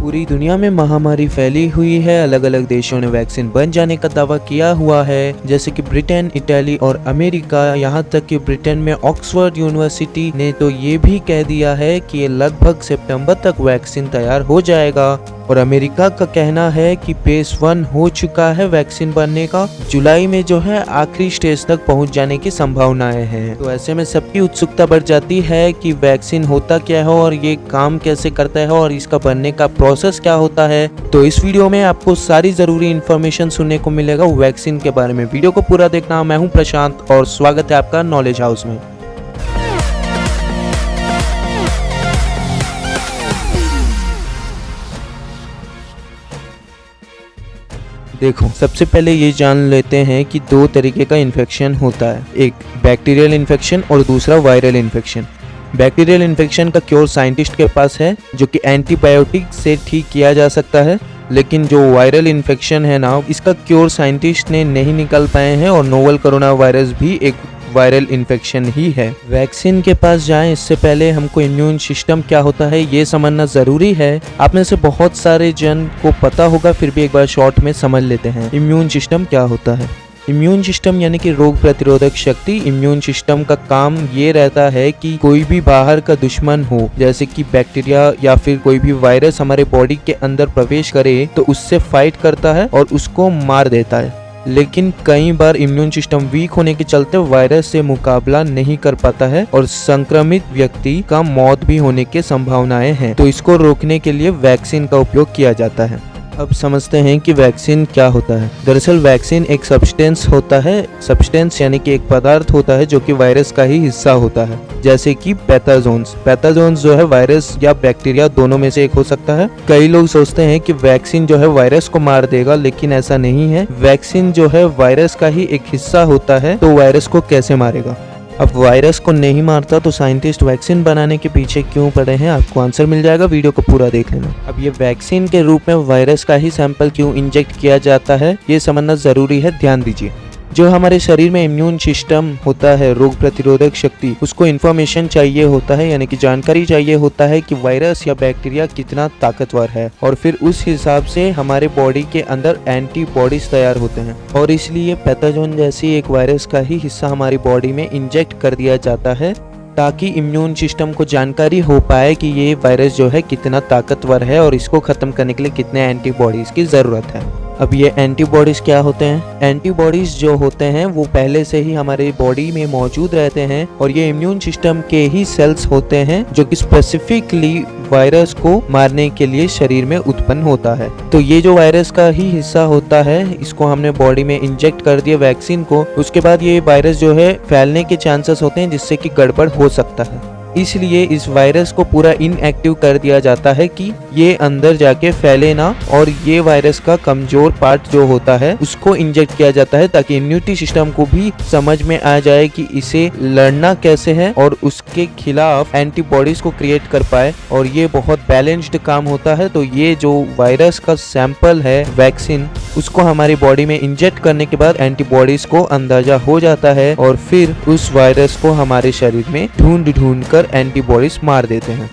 पूरी दुनिया में महामारी फैली हुई है। अलग अलग देशों ने वैक्सीन बन जाने का दावा किया हुआ है, जैसे कि ब्रिटेन, इटली और अमेरिका। यहाँ तक कि ब्रिटेन में ऑक्सफोर्ड यूनिवर्सिटी ने तो ये भी कह दिया है कि ये लगभग सितंबर तक वैक्सीन तैयार हो जाएगा। और अमेरिका का कहना है कि फेज 1 हो चुका है वैक्सीन बनने का। जुलाई में जो है आखिरी स्टेज तक पहुंच जाने की संभावनाएं हैं। तो ऐसे में सबकी उत्सुकता बढ़ जाती है कि वैक्सीन होता क्या है और ये काम कैसे करता है और इसका बनने का प्रोसेस क्या होता है। तो इस वीडियो में आपको सारी जरूरी इन्फॉर्मेशन सुनने को मिलेगा वैक्सीन के बारे में। वीडियो को पूरा देखना। मैं हूँ प्रशांत और स्वागत है आपका नॉलेज हाउस में। देखो, सबसे पहले ये जान लेते हैं कि दो तरीके का इन्फेक्शन होता है, एक बैक्टीरियल इन्फेक्शन और दूसरा वायरल इन्फेक्शन। बैक्टीरियल इन्फेक्शन का क्योर साइंटिस्ट के पास है, जो कि एंटीबायोटिक से ठीक किया जा सकता है। लेकिन जो वायरल इन्फेक्शन है ना, इसका क्योर साइंटिस्ट ने नहीं निकाल पाए हैं और नोवल कोरोना वायरस भी एक वायरल इन्फेक्शन ही है। वैक्सीन के पास जाएं इससे पहले हमको इम्यून सिस्टम क्या होता है ये समझना जरूरी है। आप में से बहुत सारे जन को पता होगा, फिर भी एक बार शॉर्ट में समझ लेते हैं इम्यून सिस्टम क्या होता है। इम्यून सिस्टम यानी कि रोग प्रतिरोधक शक्ति। इम्यून सिस्टम का काम ये रहता है कि कोई भी बाहर का दुश्मन हो, जैसे कि बैक्टीरिया या फिर कोई भी वायरस हमारे बॉडी के अंदर प्रवेश करे तो उससे फाइट करता है और उसको मार देता है। लेकिन कई बार इम्यून सिस्टम वीक होने के चलते वायरस से मुकाबला नहीं कर पाता है और संक्रमित व्यक्ति का मौत भी होने की संभावनाएं हैं। तो इसको रोकने के लिए वैक्सीन का उपयोग किया जाता है। अब समझते हैं कि वैक्सीन क्या होता है। दरअसल वैक्सीन एक सब्सटेंस होता है। सब्सटेंस यानी कि एक पदार्थ होता है जो कि वायरस का ही हिस्सा होता है, जैसे कि पैथोजोन्स। पैथोजोन्स जो है वायरस या बैक्टीरिया दोनों में से एक हो सकता है। कई लोग सोचते हैं कि वैक्सीन जो है वायरस को मार देगा, लेकिन ऐसा नहीं है। वैक्सीन जो है वायरस का ही एक हिस्सा होता है, तो वायरस को कैसे मारेगा? अब वायरस को नहीं मारता तो साइंटिस्ट वैक्सीन बनाने के पीछे क्यों पड़े हैं, आपको आंसर मिल जाएगा। वीडियो को पूरा देख लेना। अब ये वैक्सीन के रूप में वायरस का ही सैंपल क्यों इंजेक्ट किया जाता है ये समझना जरूरी है। ध्यान दीजिए, जो हमारे शरीर में इम्यून सिस्टम होता है, रोग प्रतिरोधक शक्ति, उसको इन्फॉर्मेशन चाहिए होता है, यानी कि जानकारी चाहिए होता है कि वायरस या बैक्टीरिया कितना ताकतवर है, और फिर उस हिसाब से हमारे बॉडी के अंदर एंटीबॉडीज तैयार होते हैं। और इसलिए पैथोजन जैसी एक वायरस का ही हिस्सा हमारी बॉडी में इंजेक्ट कर दिया जाता है, ताकि इम्यून सिस्टम को जानकारी हो पाए कि ये वायरस जो है कितना ताकतवर है और इसको खत्म करने के लिए कितने एंटीबॉडीज की जरूरत है। अब ये एंटीबॉडीज क्या होते हैं? एंटीबॉडीज जो होते हैं वो पहले से ही हमारे बॉडी में मौजूद रहते हैं और ये इम्यून सिस्टम के ही सेल्स होते हैं, जो कि स्पेसिफिकली वायरस को मारने के लिए शरीर में उत्पन्न होता है। तो ये जो वायरस का ही हिस्सा होता है, इसको हमने बॉडी में इंजेक्ट कर दिया वैक्सीन को, उसके बाद ये वायरस जो है फैलने के चांसेस होते हैं, जिससे कि गड़बड़ हो सकता है। इसलिए इस वायरस को पूरा इनएक्टिव कर दिया जाता है कि ये अंदर जाके फैले ना, और ये वायरस का कमजोर पार्ट जो होता है उसको इंजेक्ट किया जाता है, ताकि इम्यूनिटी सिस्टम को भी समझ में आ जाए कि इसे लड़ना कैसे है और उसके खिलाफ एंटीबॉडीज को क्रिएट कर पाए। और ये बहुत बैलेंस्ड काम होता है। तो ये जो वायरस का सैंपल है वैक्सीन, उसको हमारी बॉडी में इंजेक्ट करने के बाद एंटीबॉडीज को अंदाजा हो जाता है और फिर उस वायरस को हमारे शरीर में ढूंढ कर एंटीबॉडीज मार देते हैं।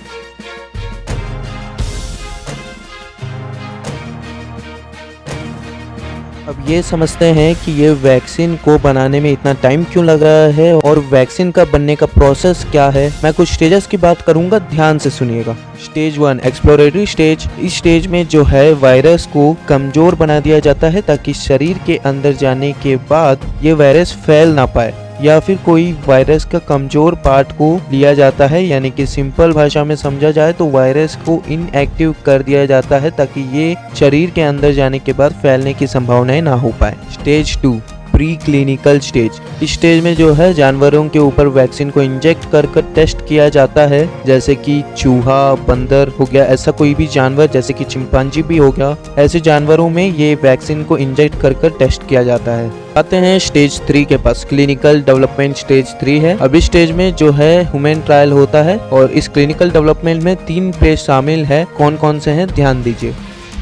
अब ये समझते हैं कि ये वैक्सीन को बनाने में इतना टाइम क्यों लगा है और वैक्सीन का बनने का प्रोसेस क्या है। मैं कुछ स्टेजेस की बात करूंगा, ध्यान से सुनिएगा। Stage 1 exploratory stage. इस स्टेज में जो है वायरस को कमजोर बना दिया जाता है, ताकि शरीर के अंदर जाने के बाद ये वायरस फैल ना पाए, या फिर कोई वायरस का कमजोर पार्ट को लिया जाता है, यानी कि सिंपल भाषा में समझा जाए तो वायरस को इनएक्टिव कर दिया जाता है, ताकि ये शरीर के अंदर जाने के बाद फैलने की संभावनाएं ना हो पाए। Stage 2 pre clinical stage. इस स्टेज में जो है जानवरों के ऊपर वैक्सीन को इंजेक्ट कर टेस्ट किया जाता है, जैसे कि चूहा, बंदर हो गया, ऐसा कोई भी जानवर, जैसे कि चिंपांजी भी हो गया, ऐसे जानवरों में ये वैक्सीन को इंजेक्ट कर टेस्ट किया जाता है। आते हैं स्टेज 3 के पास। क्लिनिकल डेवलपमेंट स्टेज 3 है। अब इस स्टेज में जो है ह्यूमन ट्रायल होता है, और इस क्लिनिकल डेवलपमेंट में 3 फेज शामिल है। कौन कौन से हैं ध्यान दीजिए।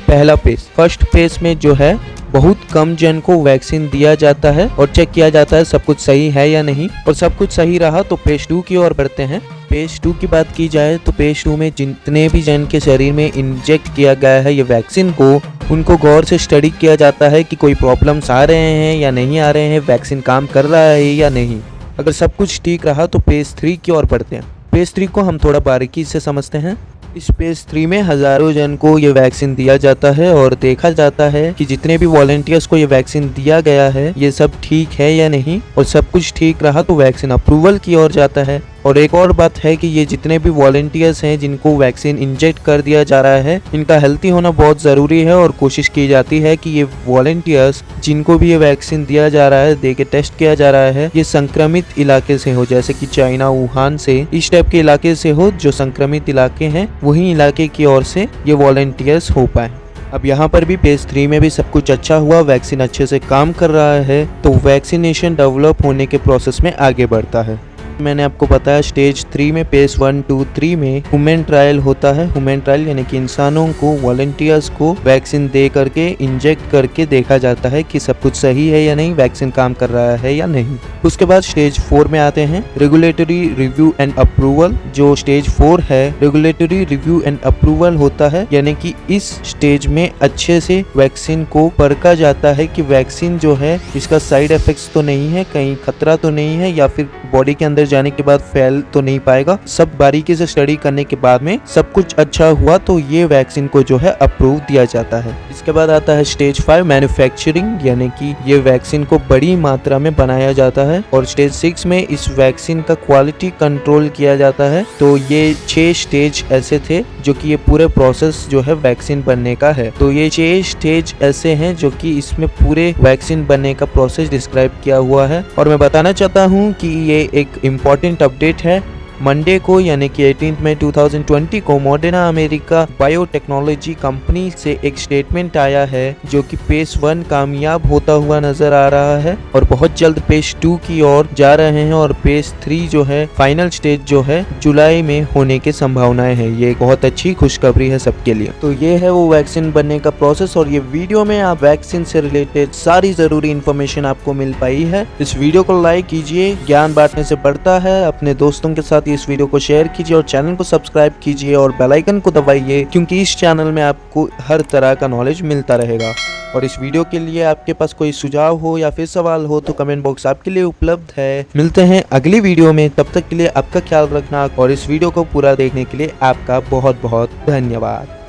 पहला फेज, फर्स्ट फेज में जो है बहुत कम जन को वैक्सीन दिया जाता है और चेक किया जाता है सब कुछ सही है या नहीं, और सब कुछ सही रहा तो फेज 2 की ओर बढ़ते हैं। फेज 2 की बात की जाए तो फेज 2 में जितने भी जन के शरीर में इंजेक्ट किया गया है ये वैक्सीन को, उनको गौर से स्टडी किया जाता है कि कोई प्रॉब्लम्स आ रहे हैं या नहीं आ रहे हैं, वैक्सीन काम कर रहा है या नहीं। अगर सब कुछ ठीक रहा तो फेज 3 की ओर बढ़ते हैं। फेज 3 को हम थोड़ा बारीकी से समझते हैं। इस फेज 3 में हजारों जन को ये वैक्सीन दिया जाता है और देखा जाता है कि जितने भी वॉलंटियर्स को ये वैक्सीन दिया गया है ये सब ठीक है या नहीं, और सब कुछ ठीक रहा तो वैक्सीन अप्रूवल की ओर जाता है। और एक और बात है कि ये जितने भी वॉलंटियर्स हैं जिनको वैक्सीन इंजेक्ट कर दिया जा रहा है, इनका हेल्थी होना बहुत ज़रूरी है और कोशिश की जाती है कि ये वॉलंटियर्स जिनको भी ये वैक्सीन दिया जा रहा है, दे के टेस्ट किया जा रहा है, ये संक्रमित इलाके से हो, जैसे कि चाइना, वुहान से, इस टाइप के इलाके से हो। जो संक्रमित इलाके हैं वही इलाके की ओर से ये वॉलंटियर्स हो पाए। अब यहाँ पर भी फेज 3 में भी सब कुछ अच्छा हुआ, वैक्सीन अच्छे से काम कर रहा है, तो वैक्सीनेशन डेवलप होने के प्रोसेस में आगे बढ़ता है। मैंने आपको बताया स्टेज 3 में फेज 1, 2, 3 में ह्यूमन ट्रायल होता है। ह्यूमन ट्रायल यानी कि इंसानों को, वॉलंटियर्स को वैक्सीन दे करके, इंजेक्ट करके देखा जाता है कि सब कुछ सही है या नहीं, वैक्सीन काम कर रहा है या नहीं। उसके बाद स्टेज 4 में आते हैं रेगुलेटरी रिव्यू एंड अप्रूवल। जो स्टेज 4 है, रेगुलेटरी रिव्यू एंड अप्रूवल होता है, यानी कि इस स्टेज में अच्छे से वैक्सीन को परखा जाता है कि वैक्सीन जो है इसका साइड इफेक्ट्स तो नहीं है, कहीं खतरा तो नहीं है, या फिर बॉडी के अंदर जाने के बाद फैल तो नहीं पाएगा। सब बारीकी से स्टडी करने के बाद में सब कुछ अच्छा हुआ तो ये वैक्सीन को जो है अप्रूव दिया जाता है। इसके बाद आता है स्टेज 5 मैन्युफैक्चरिंग, यानी कि ये वैक्सीन को बड़ी मात्रा में बनाया जाता है। और स्टेज 6 में इस वैक्सीन का क्वालिटी कंट्रोल किया जाता है। तो ये 6 स्टेज ऐसे थे जो कि ये पूरे प्रोसेस जो है वैक्सीन बनने का है। तो ये 6 स्टेज ऐसे हैं जो कि इसमें पूरे वैक्सीन बनने का प्रोसेस डिस्क्राइब किया हुआ है। और मैं बताना चाहता हूँ कि ये एक इम्पॉर्टेंट अपडेट है। मंडे को यानी कि 18 मई 2020 को मॉडर्ना अमेरिका बायोटेक्नोलॉजी कंपनी से एक स्टेटमेंट आया है जो कि फेज 1 कामयाब होता हुआ नजर आ रहा है और बहुत जल्द फेज 2 की ओर जा रहे हैं। और फेज 3 जो है, फाइनल स्टेज जो है, जुलाई में होने की संभावनाएं हैं। ये बहुत अच्छी खुशखबरी है सबके लिए। तो ये है वो वैक्सीन बनने का प्रोसेस, और ये वीडियो में आप वैक्सीन से रिलेटेड सारी जरूरी इन्फॉर्मेशन आपको मिल पाई है। इस वीडियो को लाइक कीजिए, ज्ञान बांटने से बढ़ता है। अपने दोस्तों के साथ इस वीडियो को शेयर कीजिए और चैनल को सब्सक्राइब कीजिए और बेल आइकन को दबाइए, क्योंकि इस चैनल में आपको हर तरह का नॉलेज मिलता रहेगा। और इस वीडियो के लिए आपके पास कोई सुझाव हो या फिर सवाल हो तो कमेंट बॉक्स आपके लिए उपलब्ध है। मिलते हैं अगली वीडियो में, तब तक के लिए आपका ख्याल रखना और इस वीडियो को पूरा देखने के लिए आपका बहुत बहुत धन्यवाद।